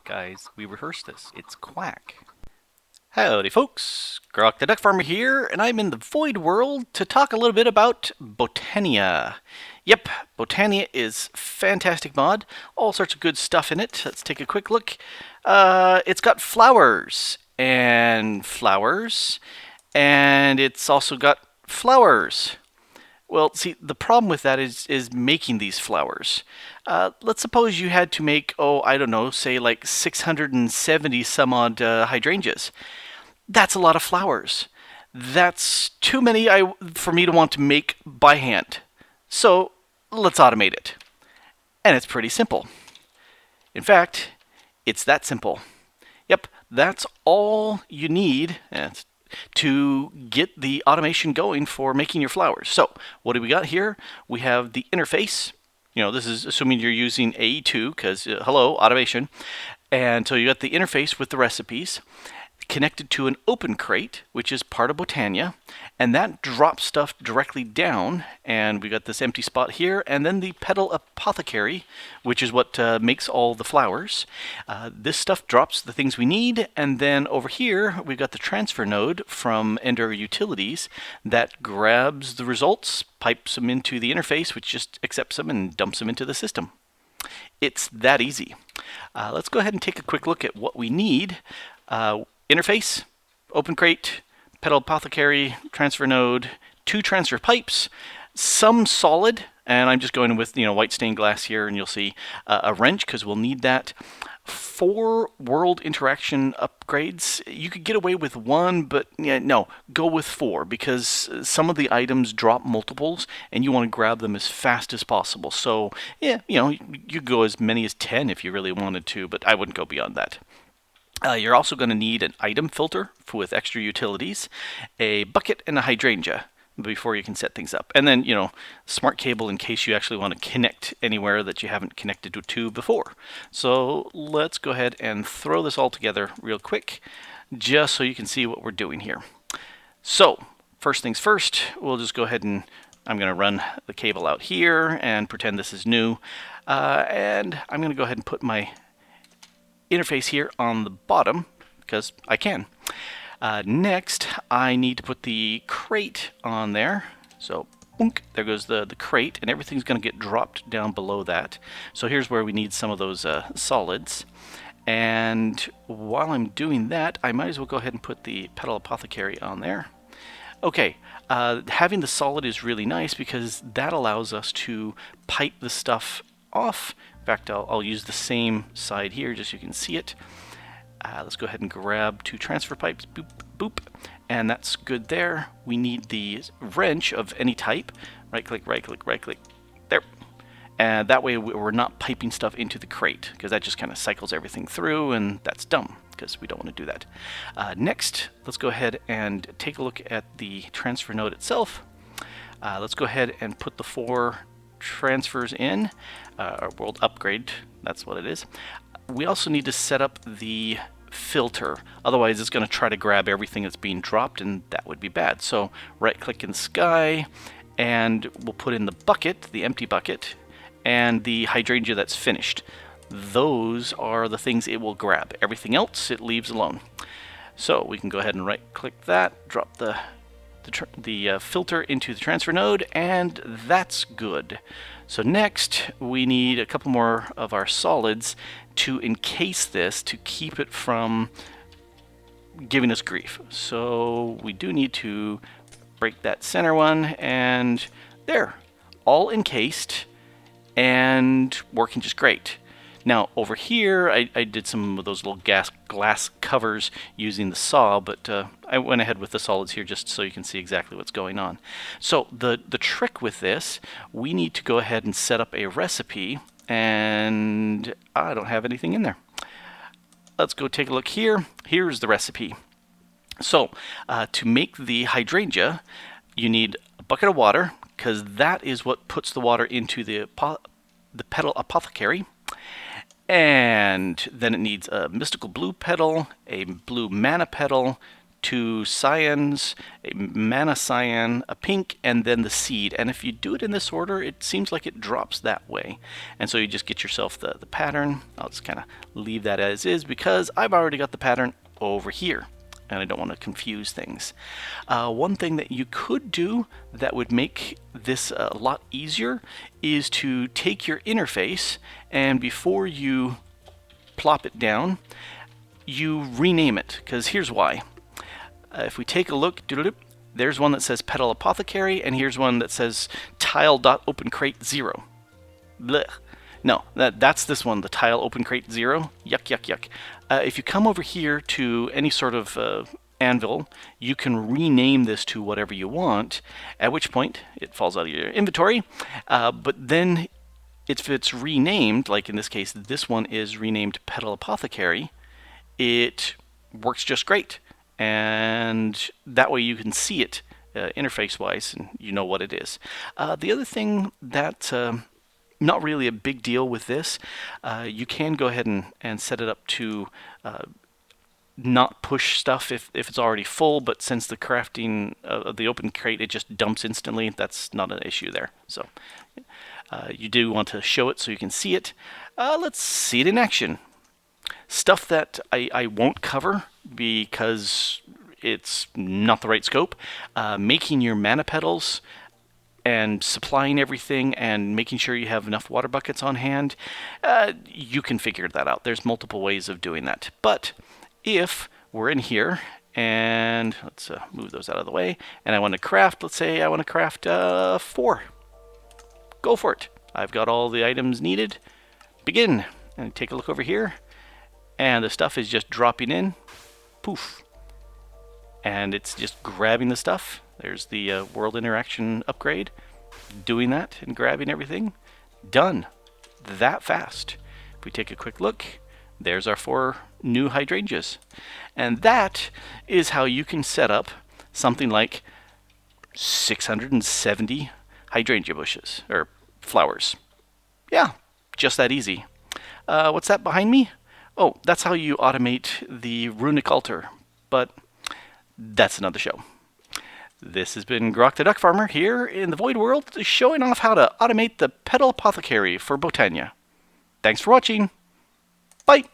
Guys, we rehearsed this. It's quack. Howdy, folks. Grok the DuckFarmer here, and I'm in the Void World to talk a little bit about Botania. Yep, Botania is fantastic mod. All sorts of good stuff in it. Let's take a quick look. It's got flowers and flowers, and it's also got flowers. Well, see, the problem with that is making these flowers. Let's suppose you had to make, oh, I don't know, say like 670 some odd hydrangeas. That's a lot of flowers. That's too many for me to want to make by hand. So let's automate it. And it's pretty simple. In fact, it's that simple. Yep, that's all you need to get the automation going for making your flowers. So what do we got here? We have the interface. This is assuming you're using AE2 because, hello, automation. And so you got the interface with the recipes connected to an open crate, which is part of Botania, and that drops stuff directly down, and we got this empty spot here, and then the Petal Apothecary, which is what makes all the flowers. This stuff drops the things we need, and then over here we've got the transfer node from Ender Utilities that grabs the results, pipes them into the interface, which just accepts them and dumps them into the system. It's that easy. Let's go ahead and take a quick look at what we need. Interface, open crate, Petal Apothecary, transfer node, 2 transfer pipes, some solid, and I'm just going with white stained glass here, and you'll see a wrench because we'll need that. 4 world interaction upgrades. You could get away with 1, but no, go with 4 because some of the items drop multiples, and you want to grab them as fast as possible. So yeah, you could go as many as 10 if you really wanted to, but I wouldn't go beyond that. You're also going to need an item filter with extra utilities, a bucket, and a hydrangea before you can set things up. And then, smart cable in case you actually want to connect anywhere that you haven't connected to before. So let's go ahead and throw this all together real quick, just so you can see what we're doing here. So, first things first, we'll just go ahead and I'm going to run the cable out here and pretend this is new. And I'm going to go ahead and put my interface here on the bottom because I can. Next, I need to put the crate on there. So, boink, there goes the crate, and everything's going to get dropped down below that. So here's where we need some of those solids. And while I'm doing that, I might as well go ahead and put the Petal Apothecary on there. Okay, having the solid is really nice because that allows us to pipe the stuff off. In fact, I'll use the same side here just so you can see it. Let's go ahead and grab 2 transfer pipes, boop, boop, and that's good there. We need the wrench of any type. Right click, right click, right click, there. And that way we're not piping stuff into the crate because that just kind of cycles everything through, and that's dumb because we don't want to do that. Next, let's go ahead and take a look at the transfer node itself. Let's go ahead and put the 4 transfers in, or world upgrade, that's what it is. We also need to set up the filter, otherwise it's going to try to grab everything that's being dropped, and that would be bad. So right click in the sky, and we'll put in the bucket, the empty bucket, and the hydrangea that's finished. Those are the things it will grab. Everything else it leaves alone. So we can go ahead and right click that, drop the filter into the transfer node, and that's good. So next we need a couple more of our solids to encase this to keep it from giving us grief. So we do need to break that center one, and there, all encased and working just great. Now over here I did some of those little glass covers using the saw, but I went ahead with the solids here just so you can see exactly what's going on. So the trick with this, we need to go ahead and set up a recipe, and I don't have anything in there. Let's go take a look here. Here's the recipe. So to make the hydrangea, you need a bucket of water because that is what puts the water into the Petal Apothecary. And then it needs a mystical blue petal, a blue mana petal, 2 cyans, a mana cyan, a pink, and then the seed. And if you do it in this order, it seems like it drops that way. And so you just get yourself the pattern. I'll just kind of leave that as is because I've already got the pattern over here, and I don't want to confuse things. One thing that you could do that would make this a lot easier is to take your interface, and before you plop it down, you rename it, because here's why. If we take a look, there's one that says Petal Apothecary, and here's one that says tile.opencrate0. Blech. No, that's this one, the tile open crate 0. Yuck, yuck, yuck. If you come over here to any sort of anvil, you can rename this to whatever you want, at which point it falls out of your inventory. But then if it's renamed, like in this case, this one is renamed Petal Apothecary, it works just great. And that way you can see it interface-wise, and you know what it is. The other thing that... not really a big deal with this. You can go ahead and set it up to not push stuff if it's already full, but since the crafting of the open crate, it just dumps instantly, that's not an issue there. So you do want to show it so you can see it. Let's see it in action. Stuff that I won't cover because it's not the right scope. Making your mana petals and supplying everything and making sure you have enough water buckets on hand, you can figure that out. There's multiple ways of doing that. But if we're in here, and let's move those out of the way, and I want to craft, let's say I want to craft 4. Go for it. I've got all the items needed. Begin. And take a look over here, and the stuff is just dropping in. Poof. And it's just grabbing the stuff. There's the world interaction upgrade. Doing that and grabbing everything. Done. That fast. If we take a quick look, there's our 4 new hydrangeas. And that is how you can set up something like 670 hydrangea bushes, or flowers. Yeah, just that easy. What's that behind me? Oh, that's how you automate the Runic altar. But that's another show. This has been Grok the DuckFarmer here in the Void World, showing off how to automate the Petal Apothecary for Botania. Thanks for watching. Bye!